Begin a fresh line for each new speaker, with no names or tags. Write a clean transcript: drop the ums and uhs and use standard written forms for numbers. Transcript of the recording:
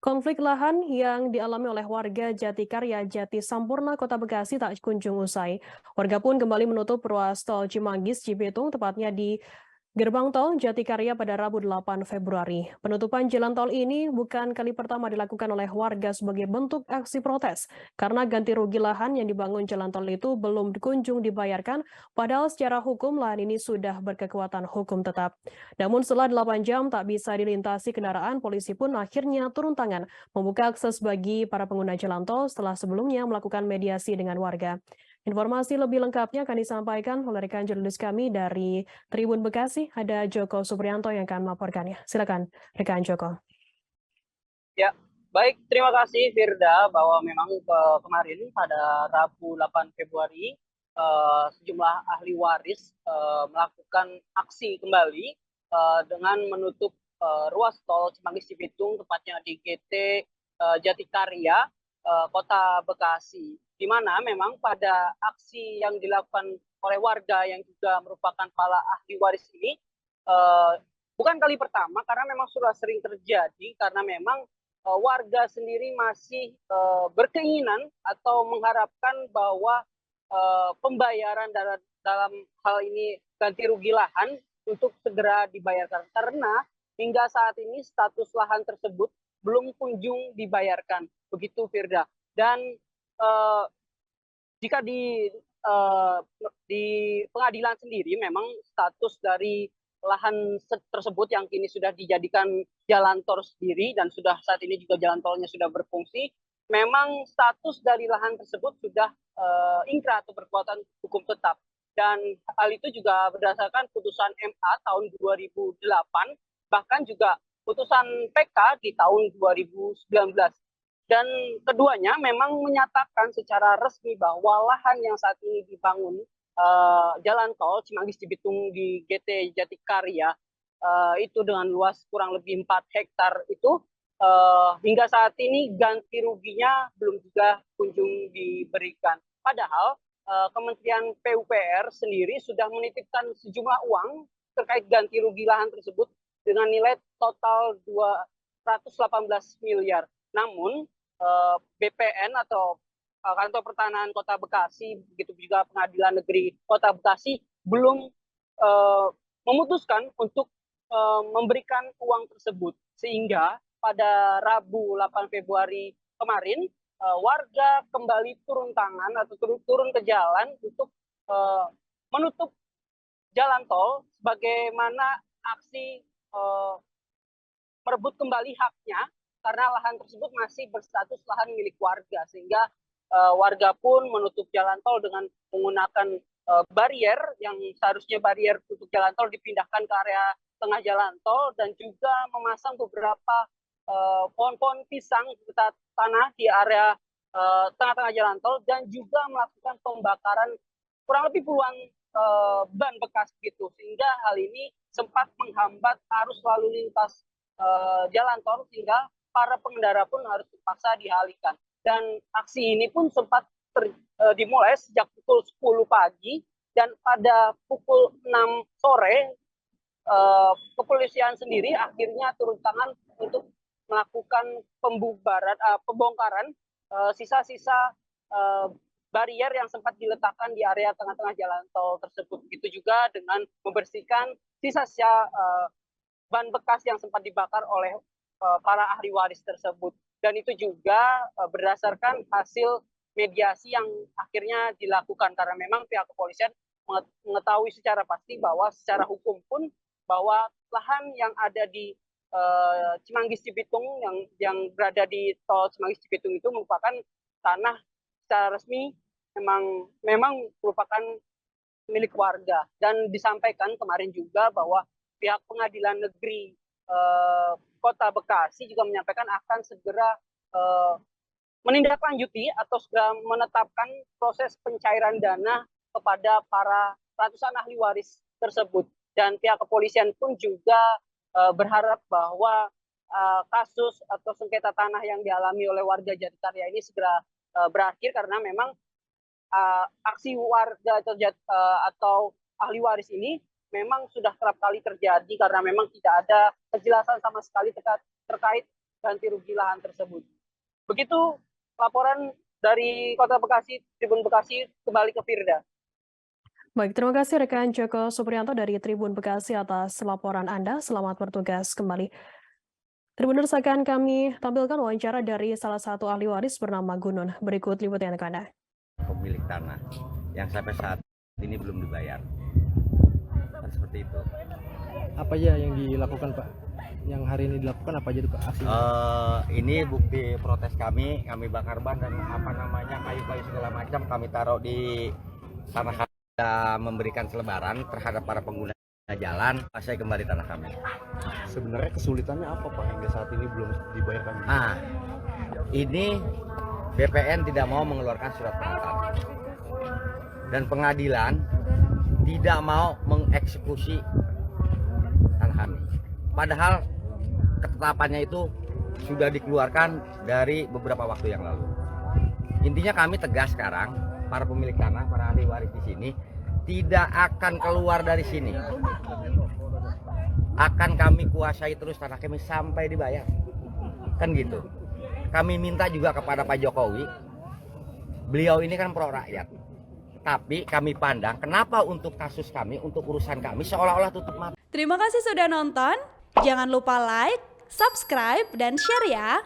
Konflik lahan yang dialami oleh warga Jatikarya, Jati Sampurna, Kota Bekasi tak kunjung usai. Warga pun kembali menutup ruas tol Cimanggis Cibitung, tepatnya di Gerbang tol Jatikarya pada Rabu 8 Februari. Penutupan jalan tol ini bukan kali pertama dilakukan oleh warga sebagai bentuk aksi protes karena ganti rugi lahan yang dibangun jalan tol itu belum kunjung dibayarkan, padahal secara hukum lahan ini sudah berkekuatan hukum tetap. Namun setelah 8 jam tak bisa dilintasi kendaraan, polisi pun akhirnya turun tangan membuka akses bagi para pengguna jalan tol setelah sebelumnya melakukan mediasi dengan warga. Informasi lebih lengkapnya akan disampaikan oleh rekan jurnalis kami dari Tribun Bekasi, ada Joko Supriyanto yang akan melaporkannya. Silakan, rekan Joko.
Ya, baik. Terima kasih Firda bahwa memang kemarin pada Rabu 8 Februari sejumlah ahli waris melakukan aksi kembali dengan menutup ruas tol Cimanggis Cibitung tepatnya di GT Jatikarya Kota Bekasi. Di mana memang pada aksi yang dilakukan oleh warga yang juga merupakan para ahli waris ini eh, bukan kali pertama karena memang sudah sering terjadi karena memang warga sendiri masih berkeinginan atau mengharapkan bahwa pembayaran dalam hal ini ganti rugi lahan untuk segera dibayarkan karena hingga saat ini status lahan tersebut belum kunjung dibayarkan, begitu Firda. Dan uh, jika uh, di pengadilan sendiri memang status dari lahan tersebut yang kini sudah dijadikan jalan tol sendiri dan sudah saat ini juga jalan tolnya sudah berfungsi, memang status dari lahan tersebut sudah ingkrah atau berkekuatan hukum tetap. Dan hal itu juga berdasarkan putusan MA tahun 2008, bahkan juga putusan PK di tahun 2019. Dan keduanya memang menyatakan secara resmi bahwa lahan yang saat ini dibangun jalan tol Cimanggis Cibitung di GT Jatikarya itu dengan luas kurang lebih 4 hektar itu hingga saat ini ganti ruginya belum juga kunjung diberikan. Padahal Kementerian PUPR sendiri sudah menitipkan sejumlah uang terkait ganti rugi lahan tersebut dengan nilai total 218 miliar. Namun BPN atau Kantor Pertanahan Kota Bekasi, begitu juga Pengadilan Negeri Kota Bekasi belum memutuskan untuk memberikan uang tersebut. Sehingga pada Rabu 8 Februari kemarin warga kembali turun tangan atau turun ke jalan untuk menutup jalan tol sebagaimana aksi merebut kembali haknya karena lahan tersebut masih berstatus lahan milik warga sehingga warga pun menutup jalan tol dengan menggunakan barier yang seharusnya barier untuk jalan tol dipindahkan ke area tengah jalan tol dan juga memasang beberapa pohon-pohon pisang serta tanah di area tengah-tengah jalan tol dan juga melakukan pembakaran kurang lebih puluhan ban bekas gitu sehingga hal ini sempat menghambat arus lalu lintas jalan tol sehingga para pengendara pun harus terpaksa dialihkan. Dan aksi ini pun sempat dimulai sejak pukul 10 pagi dan pada pukul 6 sore kepolisian sendiri akhirnya turun tangan untuk melakukan pembongkaran sisa-sisa barier yang sempat diletakkan di area tengah-tengah jalan tol tersebut. Begitu juga dengan membersihkan sisa-sisa ban bekas yang sempat dibakar oleh para ahli waris tersebut. Dan itu juga berdasarkan hasil mediasi yang akhirnya dilakukan karena memang pihak kepolisian mengetahui secara pasti bahwa secara hukum pun bahwa lahan yang ada di Cimanggis Cibitung yang berada di tol Cimanggis Cibitung itu merupakan tanah secara resmi memang merupakan milik warga dan disampaikan kemarin juga bahwa pihak pengadilan negeri Kota Bekasi juga menyampaikan akan segera menindaklanjuti atau segera menetapkan proses pencairan dana kepada para ratusan ahli waris tersebut. Dan pihak kepolisian pun juga berharap bahwa kasus atau sengketa tanah yang dialami oleh warga Jatikarya ini segera berakhir karena memang aksi warga atau ahli waris ini memang sudah kerap kali terjadi karena memang tidak ada kejelasan sama sekali terkait ganti rugi lahan tersebut. Begitu laporan dari Kota Bekasi, Tribun Bekasi, kembali ke Firda.
Baik, terima kasih rekan Joko Supriyanto dari Tribun Bekasi atas laporan Anda. Selamat bertugas kembali. Tribuners, akan kami tampilkan wawancara dari salah satu ahli waris bernama Gunun. Berikut liputan untuk Anda.
Pemilik tanah yang sampai saat ini belum dibayar. Kan seperti itu.
Apa aja yang dilakukan, Pak? Yang hari ini dilakukan apa aja tuh, Pak, aksinya?
Ini bukti protes kami bakar ban dan kayu-kayu segala macam kami taruh di sana, memberikan selebaran terhadap para pengguna jalan. Saya kembali tanah kami.
Sebenarnya kesulitannya apa, Pak, hingga saat ini belum dibayarkan?
Ini BPN tidak mau mengeluarkan surat pernyataan dan pengadilan tidak mau mengeksekusi tanah kami. Padahal ketetapannya itu sudah dikeluarkan dari beberapa waktu yang lalu. Intinya kami tegas sekarang, para pemilik tanah, para ahli waris di sini tidak akan keluar dari sini. Akan kami kuasai terus tanah kami sampai dibayar. Kan gitu. Kami minta juga kepada Pak Jokowi, beliau ini kan pro rakyat. Tapi kami pandang kenapa untuk kasus kami, untuk urusan kami seolah-olah tutup mata.
Terima kasih sudah nonton. Jangan lupa like, subscribe, dan share ya.